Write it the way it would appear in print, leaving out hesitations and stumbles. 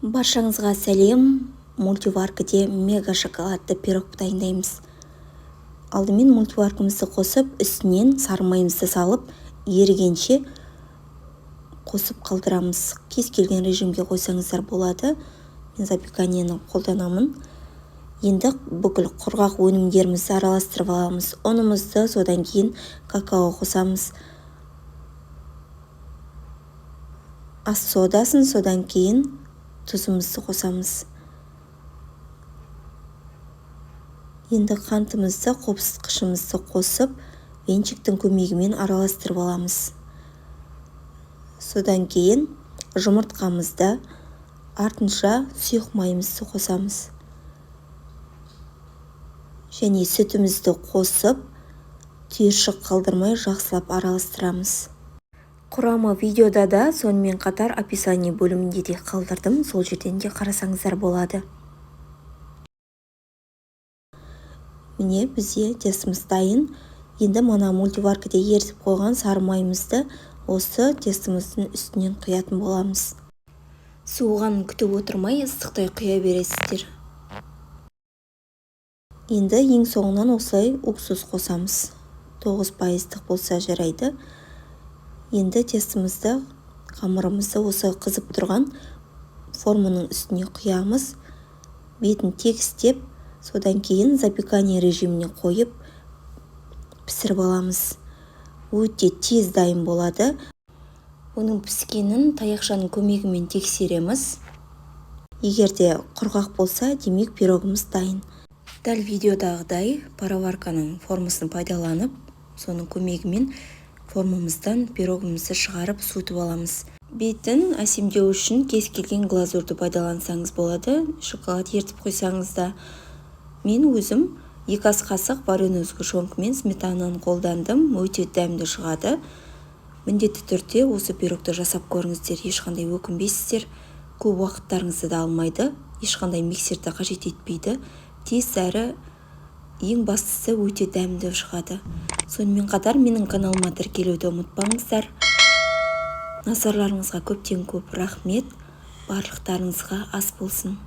Баршаңызға сәлем. Мультиваркіде мега шоколадты пирог дайындаймыз. Алдымен мультиваркімізді қосып, үстінен сары майымызды салып, ерігенше қосып қалдырамыз. Кез келген режимге қойсаңыздар болады. Мен запеканияны қолданамын. Енді бүкіл құрғақ өнімдерімізді араластырып аламыз. Ұнымызды, содан кейін какао қосамыз. Ас содасын, содан кейін тұзымызды қосамыз. Енді қантымызды, қопсытқышымызды қосып, венчиктің көмегімен араластырып аламыз. Содан кейін жұмыртқамызды, артынша сұйық майымызды қосамыз. Және сүтімізді қосып, түйіршік қалдырмай жақсылап араластырамыз. Құрамы видеода да, сонымен қатар описание бөлімінде де қалдырдым, сол жерден де қарасаңыздар болады. Міне бізде тестіміз дайын. Енді мына мультиваркіде ерітіп қойған сары майымызды осы тестіміздің үстінен құятын боламыз. Суығанын күтіп отырмай ыстықтай құя бересіздер. Енді ең соңынан осылай уксус қосамыз. 9% болса жарайды. Енді тестімізді, қамырымызды осы қызып тұрған форманың үстіне құямыз. Бетін тегістеп, содан кейін запекания режиміне қойып пісіріп аламыз. Өте тез дайын болады. Оның піскенін таяқшаның көмегімен тексереміз. Егерде құрғақ болса, демек пирогымыз дайын. Дәл видеодағыдай пароварканың формасын пайдаланып, соның көмегімен формамыздан пирогымызды шығарып суытып аламыз. Бетін әсемдеу үшін кез келген глазурды пайдалансаңыз болады. Шоколад ертіп қойсаңыз да. Мен өзім 2 ас қасық вареный сгущенкамен сметананы қолдандым. Өте дәмді шығады. Міндетті түрде осы пирогты жасап көріңіздер, ешқандай өкінбейсіздер. Көп уақыттарыңызды да алмайды, ешқандай миксерді қажет етпейді. Тез әрі, ең бастысы өте дәмді шығады. Сонымен қатар менің каналыма тіркелуді ұмытпаңыздар. Назарларыңызға көптен көп рахмет. Барлықтарыңызға ас болсын.